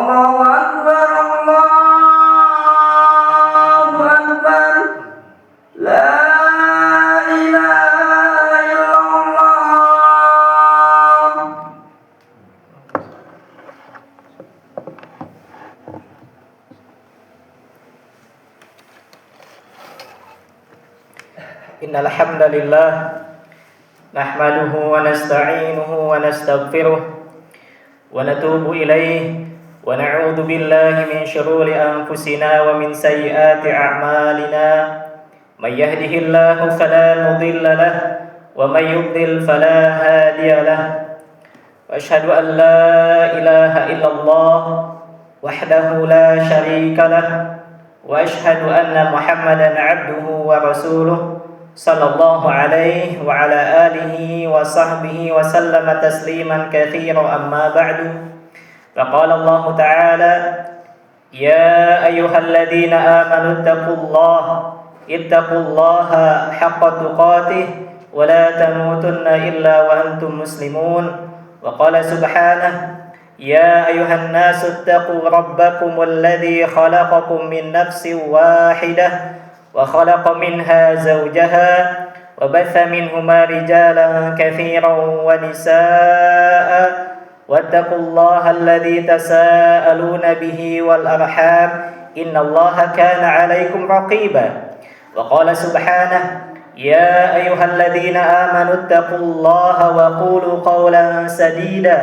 Allahu Akbar, Allahu Akbar. La ilaha illallah. Innal hamdalillah nahmaduhu wa nasta'inuhu wa nastaghfiruh wa natubu ilayhi wa na'udzu billahi min shururi anfusina wa min sayyiati a'malina may yahdihillahu fala mudilla lahu wa may yudlil fala hadiya lahu wa asyhadu an la ilaha illallah wahdahu la syarika lahu wa asyhadu anna Muhammadan 'abduhu wa rasuluh sallallahu alaihi wa ala alihi wa sahbihi wa sallama tasliman katsiran amma ba'du. Faqala Allah ta'ala ya ayyuhalladzina amanu ittaqullaha haqqa tuqatih wa la tamutunna illa wa antum muslimun. Wa qala subhanahu ya ayyuhan nasu ittaqu rabbakumul ladzi khalaqakum min nafsin wahidah وخلق منها زوجها وبث منهما رجالا كثيرا ونساء واتقوا الله الذي تساءلون به والأرحام إن الله كان عليكم رقيبا وقال سبحانه يا أيها الذين آمنوا اتقوا الله وقولوا قولا سديدا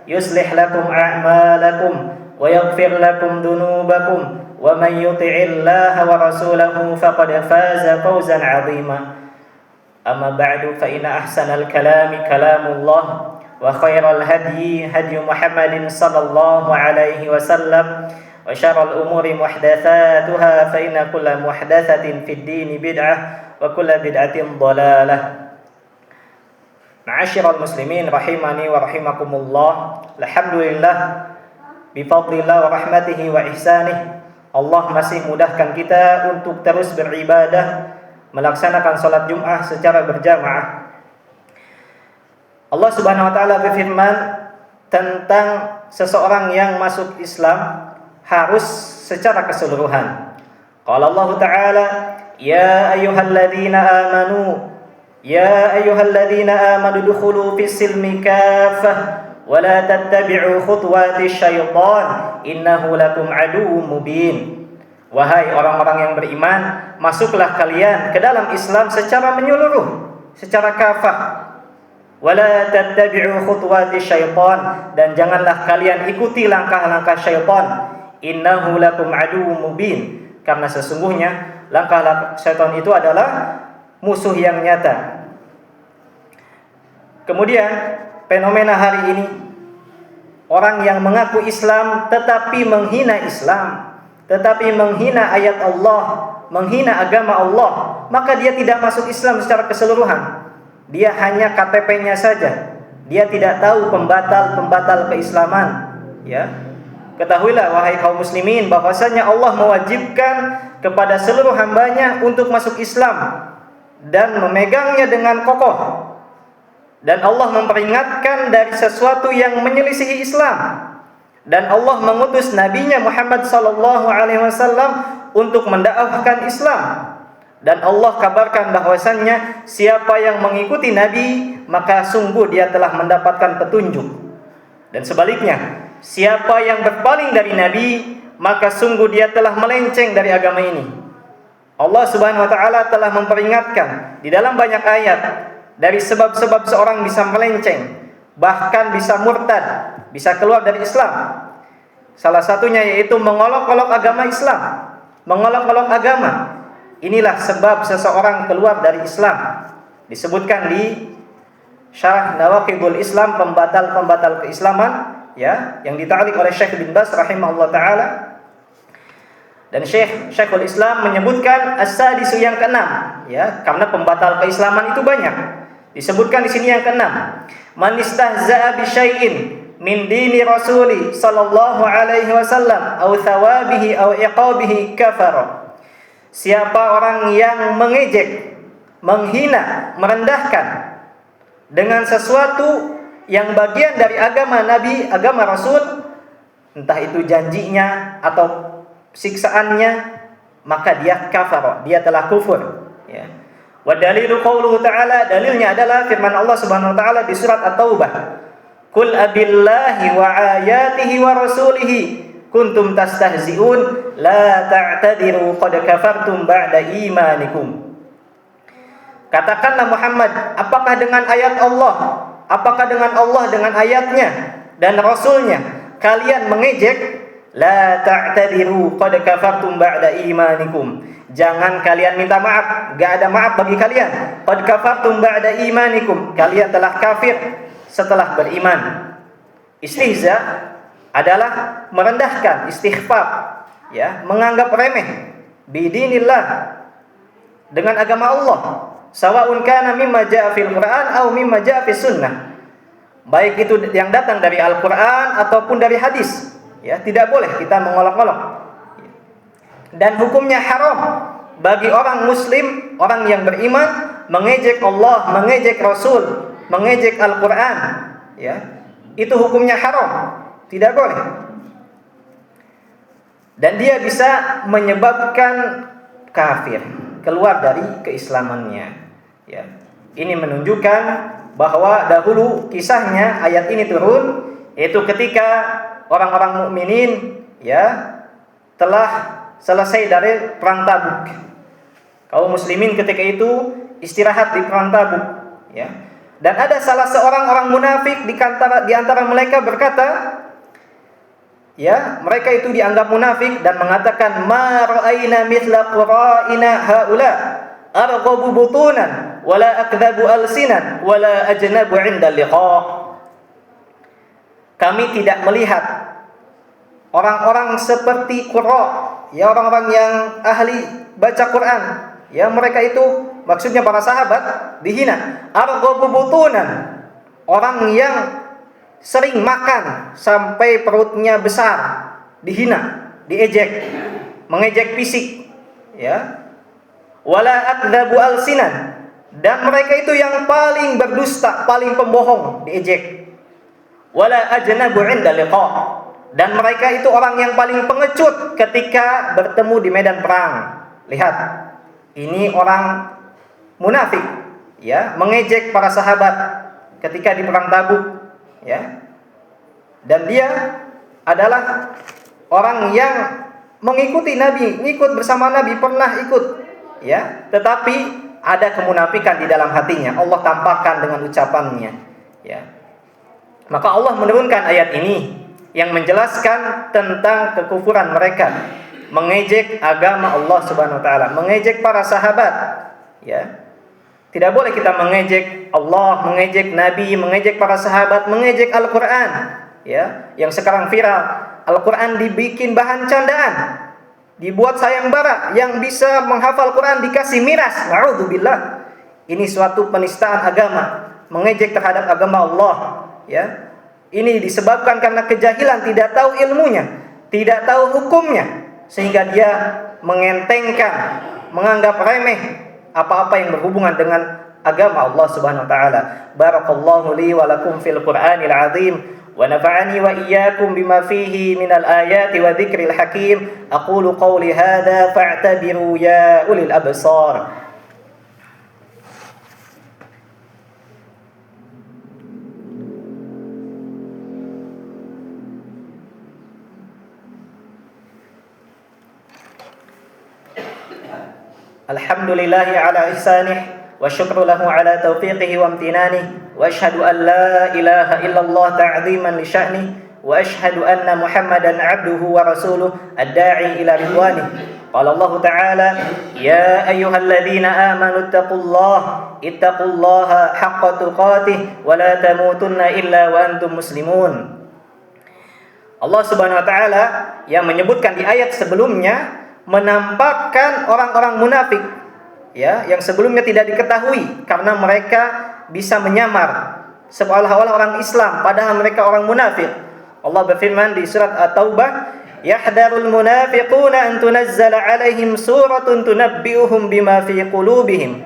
يصلح لكم أعمالكم ويغفر لكم ذنوبكم ومن يطع الله ورسوله فقد فاز فوزا عظيما أما بعد فإن أحسن الكلام كلام الله وخير الهدي هدي محمد صلى الله عليه وسلم وشر الأمور محدثاتها فإن كل محدثة في الدين بدعة وكل بدعة ضلالة. Ma'asyiral muslimin rahimani wa rahimakumullah. Alhamdulillah bifadlillah wa rahmatihi wa ihsanih, Allah masih mudahkan kita untuk terus beribadah, melaksanakan sholat Jum'ah secara berjamaah. Allah Subhanahu wa taala berfirman tentang seseorang yang masuk Islam harus secara keseluruhan. Qala Allah Ta'ala ya ayyuhalladzina amanu dukhulu fis-silmi kaffah wa la tattabi'u khutuwati syaitan innahu lakum aduwwum mubin. Wahai orang-orang yang beriman, masuklah kalian ke dalam Islam secara menyeluruh, secara kafah. Wa la tattabi'u khutuwati syaitan, dan janganlah kalian ikuti langkah-langkah syaitan. Innahu lakum aduwwum mubin, karena sesungguhnya langkah syaitan itu adalah musuh yang nyata. Kemudian fenomena hari ini, orang yang mengaku Islam tetapi menghina Islam, tetapi menghina ayat Allah, menghina agama Allah, maka dia tidak masuk Islam secara keseluruhan. Dia hanya KTP-nya saja. Dia tidak tahu pembatal-pembatal keislaman. Ya, ketahuilah wahai kaum muslimin bahwasanya Allah mewajibkan kepada seluruh hambanya untuk masuk Islam dan memegangnya dengan kokoh. Dan Allah memperingatkan dari sesuatu yang menyelisihi Islam. Dan Allah mengutus Nabi-Nya Muhammad sallallahu alaihi wasallam untuk mendakwahkan Islam. Dan Allah kabarkan bahwasannya siapa yang mengikuti Nabi, maka sungguh dia telah mendapatkan petunjuk. Dan sebaliknya, siapa yang berpaling dari Nabi, maka sungguh dia telah melenceng dari agama ini. Allah Subhanahu wa taala telah memperingatkan di dalam banyak ayat dari sebab-sebab seorang bisa melenceng, bahkan bisa murtad, bisa keluar dari Islam. Salah satunya yaitu mengolok-olok agama Islam, mengolok-olok agama. Inilah sebab seseorang keluar dari Islam. Disebutkan di Syarah Nawaqidul Islam, pembatal-pembatal keislaman, ya, yang dita'liq oleh Syekh bin Baz rahimahullah taala. Dan Syekhul Islam menyebutkan as-sadisu yang keenam, ya, karena pembatal keislaman itu banyak. Disebutkan di sini yang keenam, man istahza'a bi syai'in min dini rasuli sallallahu alaihi wasallam au thawabihi au iqabihi kafara. Siapa orang yang mengejek, menghina, merendahkan dengan sesuatu yang bagian dari agama Nabi, agama Rasul, entah itu janjinya atau siksaannya, maka dia kafar, dia telah kufur, ya. Wa dalilu qauluhu ta'ala, dalilnya adalah firman Allah Subhanahu wa taala di surat At-Taubah. Qul abillahi wa ayatihi wa rasulihi kuntum tastahzi'un la ta'tadiru qad kafartum ba'da imanikum. Katakanlah Muhammad, apakah dengan ayat Allah, apakah dengan Allah, dengan ayatnya dan rasulnya kalian mengejek? La ta'tadiru qad kafartum ba'da imanikum. Jangan kalian minta maaf, gak ada maaf bagi kalian. Qad kafartum ba'da imanikum, kalian telah kafir setelah beriman. Istihza adalah merendahkan, istighfar, ya, menganggap remeh bidinillah, dengan agama Allah. Sawa'un kana mimma ja'a fil Qur'an atau mimma ja'a fis sunnah. Baik itu yang datang dari Al-Qur'an ataupun dari hadis, ya, tidak boleh kita mengolok-olok. Dan hukumnya haram bagi orang muslim, orang yang beriman, mengejek Allah, mengejek Rasul, mengejek Al-Qur'an, ya. Itu hukumnya haram, tidak boleh. Dan dia bisa menyebabkan kafir, keluar dari keislamannya, ya. Ini menunjukkan bahwa dahulu kisahnya ayat ini turun, yaitu ketika orang-orang mukminin, ya, telah selesai dari perang Tabuk. Kaum muslimin ketika itu istirahat di perang Tabuk, ya. Dan ada salah seorang orang munafik di antara mereka berkata, ya, mereka itu dianggap munafik dan mengatakan, ma ra'aina mithla qura'ina haula arghabu butunan wala akdhabu alsinan wala ajnabu 'inda liqa. Kami tidak melihat orang-orang seperti qurra, ya, orang-orang yang ahli baca Quran, ya, mereka itu maksudnya para sahabat dihina. Arghabu butunan, orang yang sering makan sampai perutnya besar, dihina, diejek, mengejek fisik, ya. Wala akdzabu alsinan, dan mereka itu yang paling berdusta, paling pembohong, diejek. Wala ajnabu 'inda liqa, dan mereka itu orang yang paling pengecut ketika bertemu di medan perang. Lihat, ini orang munafik, ya, mengejek para sahabat ketika di perang Tabuk, ya. Dan dia adalah orang yang mengikuti Nabi, ngikut bersama Nabi, pernah ikut, ya, tetapi ada kemunafikan di dalam hatinya. Allah tampakkan dengan ucapannya, ya. Maka Allah menurunkan ayat ini yang menjelaskan tentang kekufuran mereka, mengejek agama Allah Subhanahu wa taala, mengejek para sahabat, ya. Tidak boleh kita mengejek Allah, mengejek Nabi, mengejek para sahabat, mengejek Al-Qur'an, ya. Yang sekarang viral, Al-Qur'an dibikin bahan candaan, dibuat sayembara, yang bisa menghafal Quran dikasih miras. Na'udzubillah. Ini suatu penistaan agama, mengejek terhadap agama Allah, ya. Ini disebabkan karena kejahilan, tidak tahu ilmunya, tidak tahu hukumnya, sehingga dia mengentengkan, menganggap remeh apa-apa yang berhubungan dengan agama Allah Subhanahu wa taala. Barakallahu li wa lakum fil Qur'anil azim wa nafa'ani wa iyyakum bima fihi minal ayati wa dzikril hakim. Aqulu qawli hadza fa'tabiru ya ulil absar. Alhamdulillahi ala ihsanih wa syukru lahu ala taufiqihi wa amtinanih wa ashhadu an la ilaha illallah ta'ziman li sya'nih wa ashhadu anna Muhammadan 'abduhu wa rasuluh ad-da'i ila ridwanih. Qala Allah ta'ala, ya ayyuhalladzina amanu ittaqullaha haqqa tuqatih wa la tamutunna illa wa antum muslimun. Allah Subhanahu wa taala yang menyebutkan di ayat sebelumnya menampakkan orang-orang munafik, ya, yang sebelumnya tidak diketahui karena mereka bisa menyamar seolah-olah orang Islam padahal mereka orang munafik. Allah berfirman di surat At-Taubah, yahdharul munafiquna an tunazzala 'alaihim suratun tunabbi'uhum bima fi qulubihim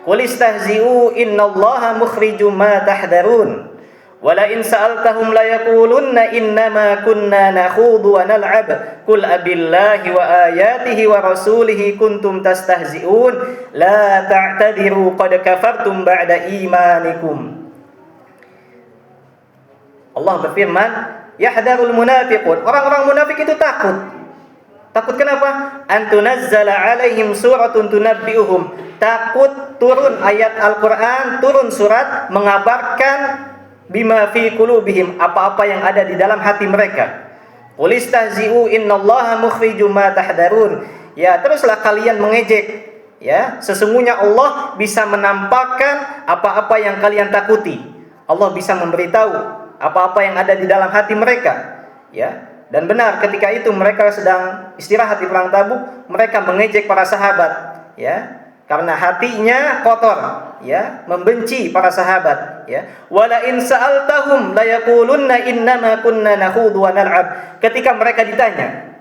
qul istahzi'u innallaha mukhrijum ma tahdharun Wala in sa'altahum la yaqulunna innama kunna nakhudu wa nal'ab qul abillahi wa ayatihi wa rasulihi kuntum tastahzi'un la ta'tadiru qad kafartum ba'da imanikum. Allah berfirman, yahdharul munafiqun, orang-orang munafik itu takut. Takut kenapa? Antunazzala alaihim suratun tunabbi'uhum, takut turun ayat Al-Qur'an, turun surat mengabarkan bima fi qulubihim, apa-apa yang ada di dalam hati mereka. Qul istahzi'u innallaha mukhrijum ma tahdharun. Ya, teruslah kalian mengejek. Ya, sesungguhnya Allah bisa menampakkan apa-apa yang kalian takuti. Allah bisa memberitahu apa-apa yang ada di dalam hati mereka. Ya. Dan benar ketika itu mereka sedang istirahat di perang Tabuk, mereka mengejek para sahabat, ya. Karena hatinya kotor, ya, membenci para sahabat, ya. Wala in sa'altahum la yaqulunna innama kunna nakhudu wa nal'ab. Ketika mereka ditanya,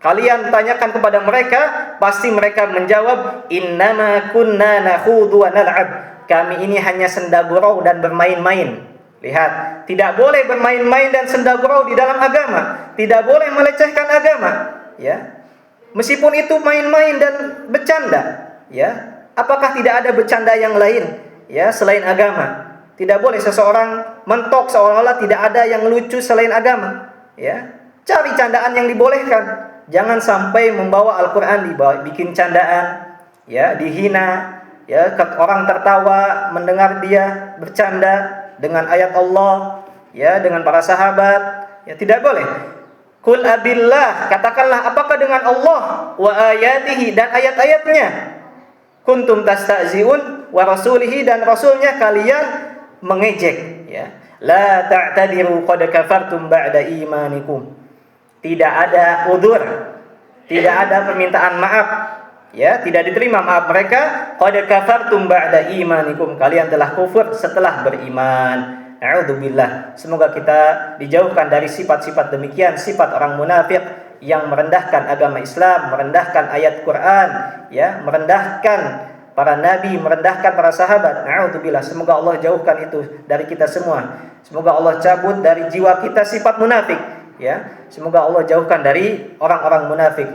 kalian tanyakan kepada mereka, pasti mereka menjawab innama kunna nakhudu wa nal'ab. Kami ini hanya senda gurau dan bermain-main. Lihat, tidak boleh bermain-main dan senda gurau di dalam agama, tidak boleh melecehkan agama, ya. Meskipun itu main-main dan bercanda, ya, apakah tidak ada bercanda yang lain, ya, selain agama? Tidak boleh seseorang mentok seolah-olah tidak ada yang lucu selain agama, ya. Cari candaan yang dibolehkan. Jangan sampai membawa Al-Qur'an bikin candaan, ya, dihina, ya, orang tertawa mendengar dia bercanda dengan ayat Allah, ya, dengan para sahabat, ya, tidak boleh. Qul abillah, katakanlah apakah dengan Allah wa ayatihi dan ayat-ayatnya, kuntum tastahzi'un wa rasulihi dan rasulnya kalian mengejek, ya. La ta'tadiru qad kafartum ba'da imanikum. Tidak ada udzur, tidak ada permintaan maaf, ya, tidak diterima maaf mereka. Qad kafartum ba'da imanikum, kalian telah kufur setelah beriman. A'udzubillah. Semoga kita dijauhkan dari sifat-sifat demikian, sifat orang munafik yang merendahkan agama Islam, merendahkan ayat Quran, ya, merendahkan para nabi, merendahkan para sahabat. A'udzubillah. Semoga Allah jauhkan itu dari kita semua. Semoga Allah cabut dari jiwa kita sifat munafik, ya. Semoga Allah jauhkan dari orang-orang munafik.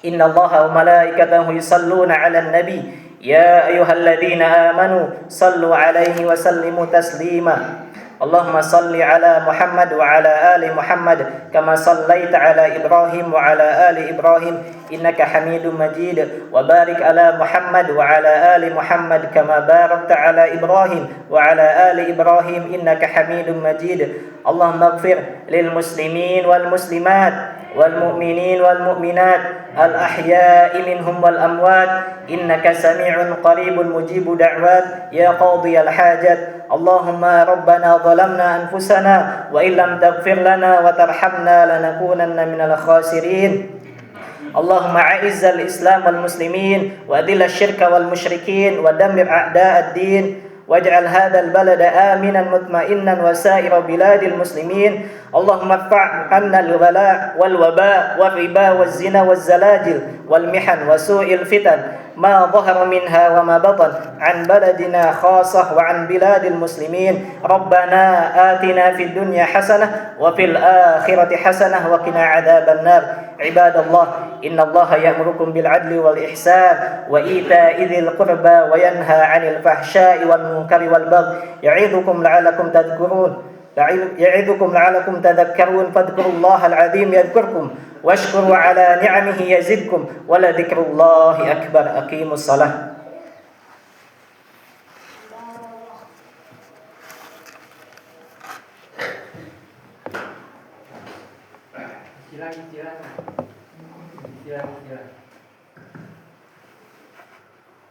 Innallaha wa malaikatahu yusalluna 'alan nabi ya ayyuhalladzina amanu sallu 'alaihi wa sallimu taslima. Allahumma salli ala Muhammad wa ala ali Muhammad kama sallaita ala Ibrahim wa ala ali Ibrahim innaka Hamidum Majid wa barik ala Muhammad wa ala ali Muhammad kama barakta ala Ibrahim wa ala ali Ibrahim innaka Hamidum Majid. Allahumma ighfir lil muslimin wal muslimat والمؤمنين والمؤمنات الأحياء منهم والأموات إنك سميع قريب مجيب دعوات يا قاضي الحاجات. اللهم ربنا ظلمنا أنفسنا وإن لم تغفر لنا وترحمنا لنكونن من الخاسرين. اللهم أعز الإسلام والمسلمين وأذل الشرك والمشركين ودمر أعداء الدين واجعل هذا البلد آمنا مطمئنا وسائر بلاد المسلمين. اللهم ارفع عنا البلاء والوباء والربا والزنا والزلاجل والمحن وسوء الفتن ما ظهر منها وما بطن عن بلدنا خاصة وعن بلاد المسلمين. ربنا آتنا في الدنيا حسنة وفي الآخرة حسنة وقنا عذاب النار. عباد الله إن الله يأمركم بالعدل والإحسان وإيتاء ذي القربى وينهى عن الفحشاء والمنكر والبغي يعظكم لعلكم تذكرون فاذكروا الله العظيم يذكركم واشكروا على نعمه يزدكم ولذكر الله أكبر. أقيموا الصلاة.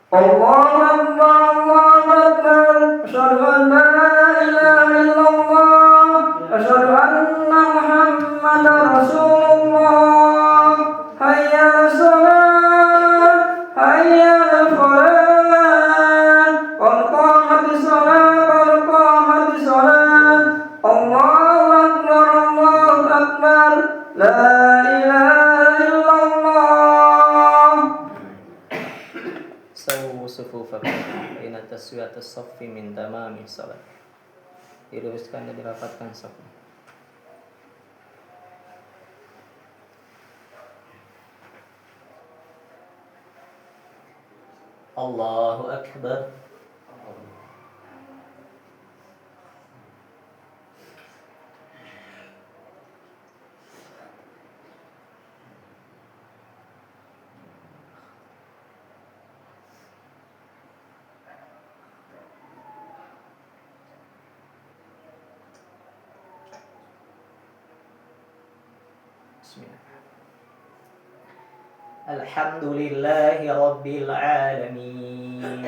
Allahu Akbar, Allahu Akbar. Asyhadu an la ilaha illallah, asyhadu anna Muhammadar Rasulullah. Hayya 'alas shalah, hayya 'alal falah. Qad qamatis shalah, qad qamatis shalah. Allahu Akbar, Allahu Akbar. La ilaha illallah. سووا صفوفكم فإن تسوية الصف من تمام الصلاة. Diluruskan dan dirapatkan safnya. Allahu Akbar. Bismillah. Alhamdulillahi Rabbil Alamin,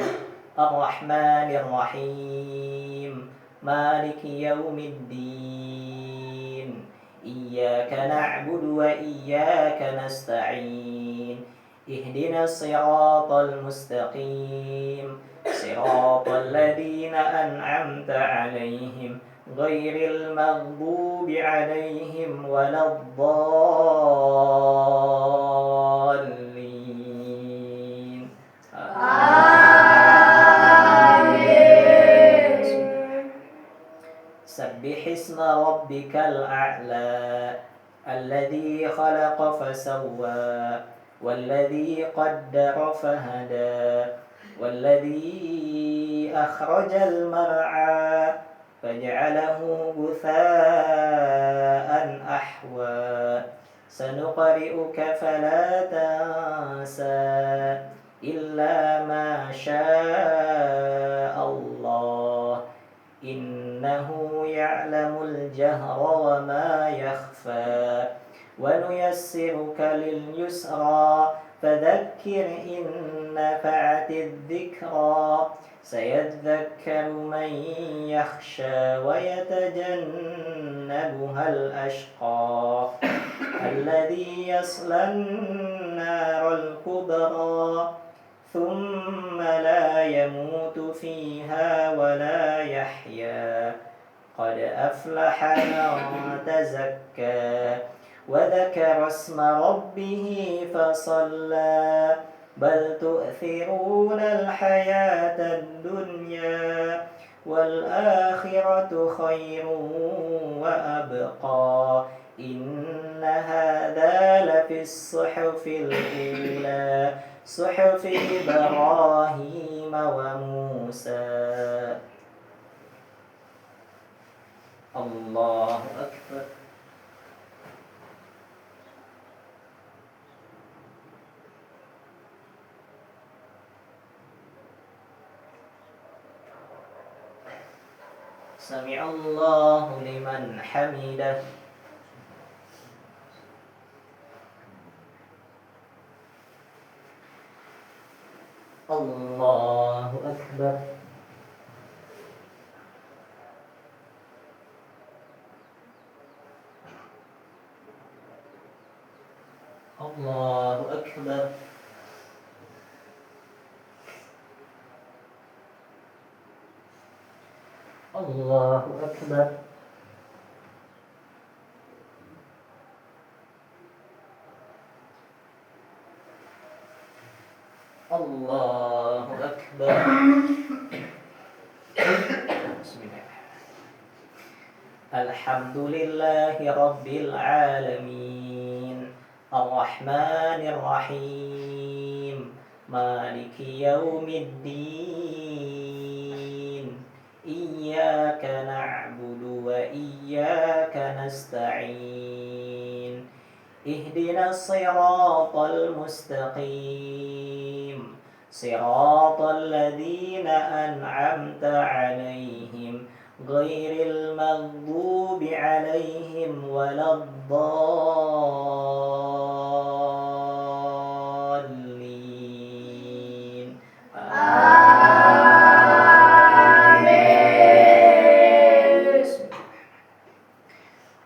Ar-Rahmanir Rahim, Maliki Yawmiddin, Iyyaka na'budu wa iyyaka nasta'in, Ihdinas siratal mustaqim, Siratal ladzina an'amta 'alaihim, ghairil maghdubi 'alaihim waladdallin. Sabbih isma rabbikal a'la, alladzi khalaqa fasawwa, walladzi qaddara fahada, walladzi akhrajal mar'a faj'alahu ghutha'an ahwa. Sanuqri'uka fala tansa illa ma syaa Allah, innahu ya'lamul jahra wa ma yakhfa, wa nuyassiruka lil yusra fadhakkir in nafa'atidh dhikra, sayadhakkaru man yakhsha wa yatajannabuhal ashqa, alladhi yaslan naral kubra, thumma la yamutu fiha wa la yahya, qad aflaha man tazakka, wa dhakara isma rabbih fasalla, bal tu'thiruna al-hayata ad-dunya wal akhiratu khairun wa abqa, inna hadha lafis suhufil ula, suhufi Ibrahim wa Musa. Allahu Akbar. Sami'allahu liman hamidah. Allahu Akbar. Allahu Akbar. Allahu Akbar. Allahu Akbar. Bismillah. Alhamdulillahi Rabbil Alamin, Ar-Rahmanir Rahim, Maliki Yawmiddin, Iyyaka na'budu wa iyyaka nasta'in, Ihdinas siratal mustaqim, Siratal ladzina an'amta 'alaihim, ghairil maghdubi 'alaihim waladdallin. Amin.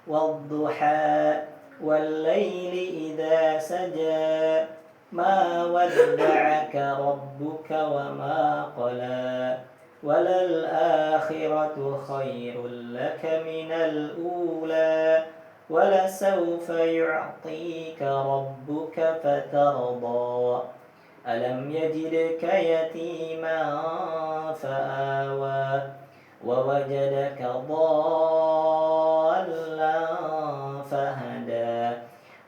Wadduha wal-laili idza saja, ma wadda'aka rabbuka wa ma qala, walal akhiratu khairul laka minal ula, wala sawfa yu'tika rabbuka fatarda, alam yajidka yatiman fa'awa, ووجدك ضالا فهدى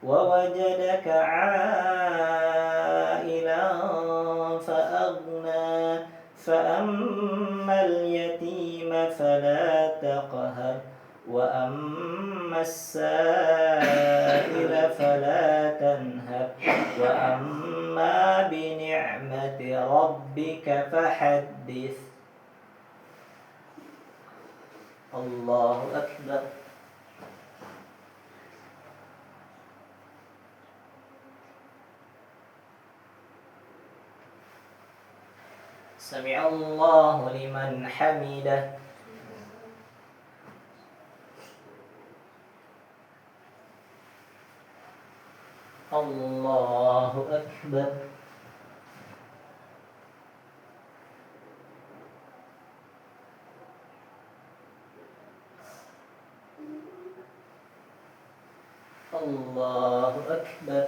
ووجدك عائلا فأغنى فأما اليتيم فلا تقهر وأما السائل فلا تنهر وأما بنعمة ربك فحدث. الله أكبر. سمع الله لمن حمده. الله أكبر. الله أكبر.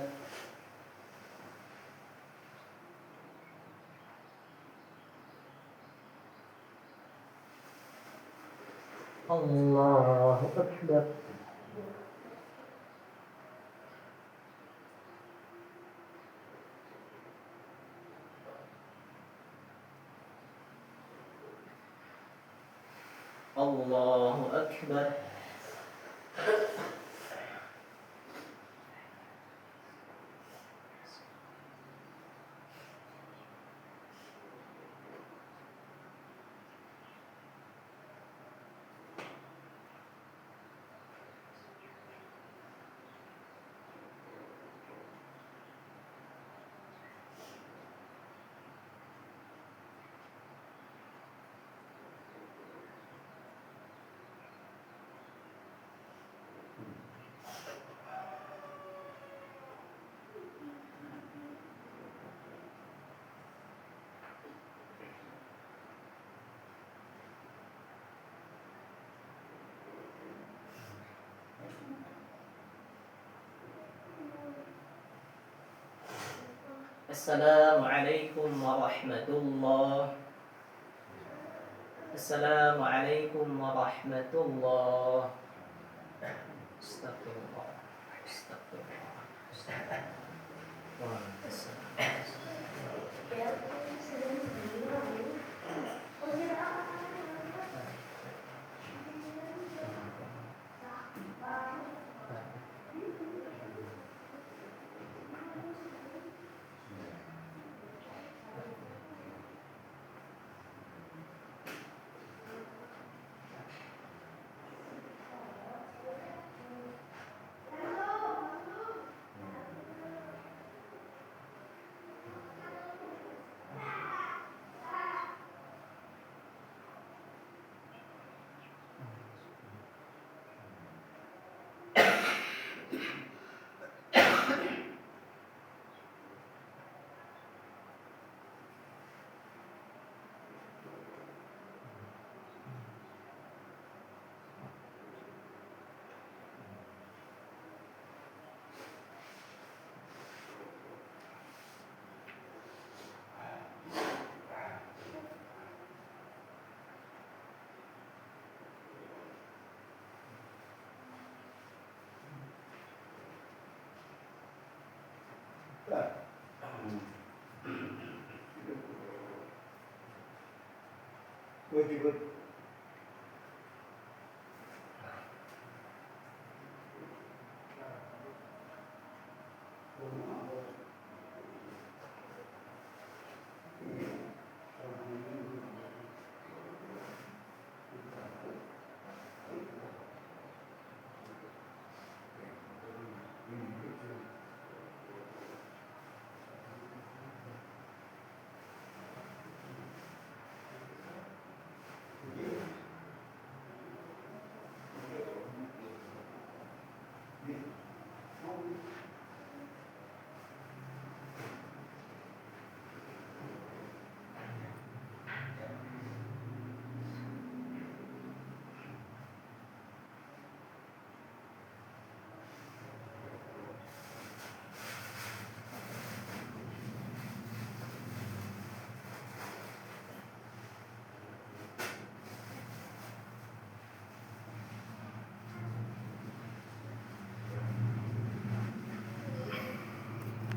الله أكبر. الله أكبر. السلام عليكم ورحمة الله. السلام عليكم ورحمة الله. استغفر الله. استغفر الله. استغفر Good.